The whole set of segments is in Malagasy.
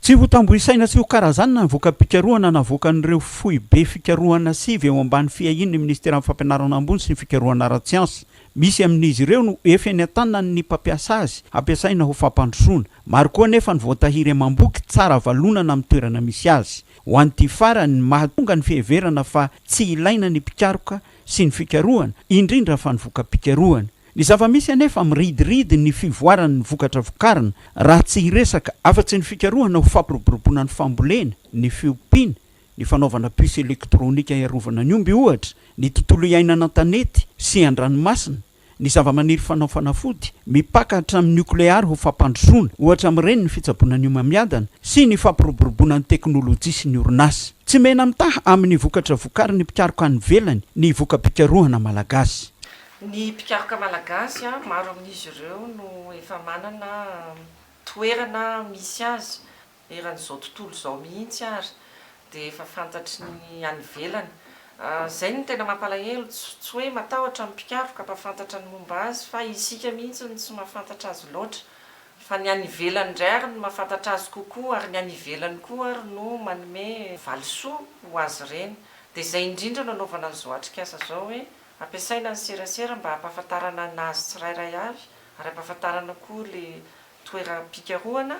Tsy ho tamboisaina sy ho karazana ny voka-pikarohana navoakan'ireo fohy be fikarohana sivy eo ambany fiahin'ny ministera fampianarana ambony sy ny fikarohana ara-tsiansa. Misy amin'izy ireo no efa eny an-tanany ny mpampiasa azy ampiasaina ho fampandrosoana. Maro koa nefa ny voatahiry amam-boky tsara valonana amin'ny toerana misy azy. Ho an'ity farany mahatonga ny fiheverana fa tsy ilaina ny pikaroka sy ny fikarohana, indrindra fa ny voka-pikarohana. Ny zava-misy anefa miridiridy ny fivoaran'ny vokatra vokarina raha tsy hiresaka afa-tsy ny fikarohana ho fampiroboroboana ny fambolena, ny fiompiana, ny fanaovana puce elektrônika iarovana ny omby ohatra, ny tontolo iainana an-tanety sy an-dranomasina, ny zava-maniry fanao fanafody, mipakatra amin'ny nukleary ho fampandrosoana, ohatra amin'ireny ny fitsaboana ny homamiadana sy ny fampiroboroboana ny teknôlôjia sy ny orinasa. Tsy mena mitaha amin'ny vokatra vokariny ny pikaroka any ivelany ny voka-pikarohana malagasy. Ny pikaroka malagasy maro amin'izy ireo no efa manana toerana misy azy eran'izao tontolo izao mihitsy ary dia efa fantatry ny any ivelany. Zay ny tena mampalahelo, tsy hoe matahotra amin'ny pikaroka mpafantatra ny momba azy fa isika mihitsy ny tsy mahafantatra azy loatra, fa ny any ivelany indray ary no mahafantatra azy kokoa ary ny any ivelany koa ary no manome valisoa ho azy ireny. Dia izay indrindra no anaovana an'izao atrikasa izao hoe ampiasaina ny serasera mba hampahafantarana anazy tsirairay avy ary hampahafantarana koa le toera-pikarohana,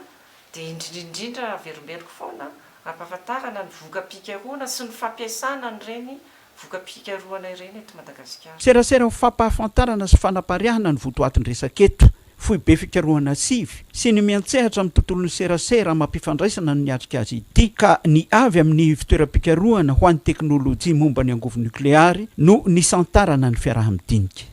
dia indrindrindrindra averimberiko foana hampahafantarana ny voka-pikarohana sy ny fampiasana an'ireny voka-pikarohana ireny eto Madagasikara. Serasera ho fampahafantarana sy fanapariahana ny votoatin-dresaka eto. Fohy be fikarohana sivy sy ny miantsehatra amin'ny tontolon'ny serasera mampifandraisana ny atrika azy ity ka ny avy amin'ny toera-pikarohana ho an'ny teknôlôjia momba ny angovo nukleary no nisantarana ny fiaraha-midinika.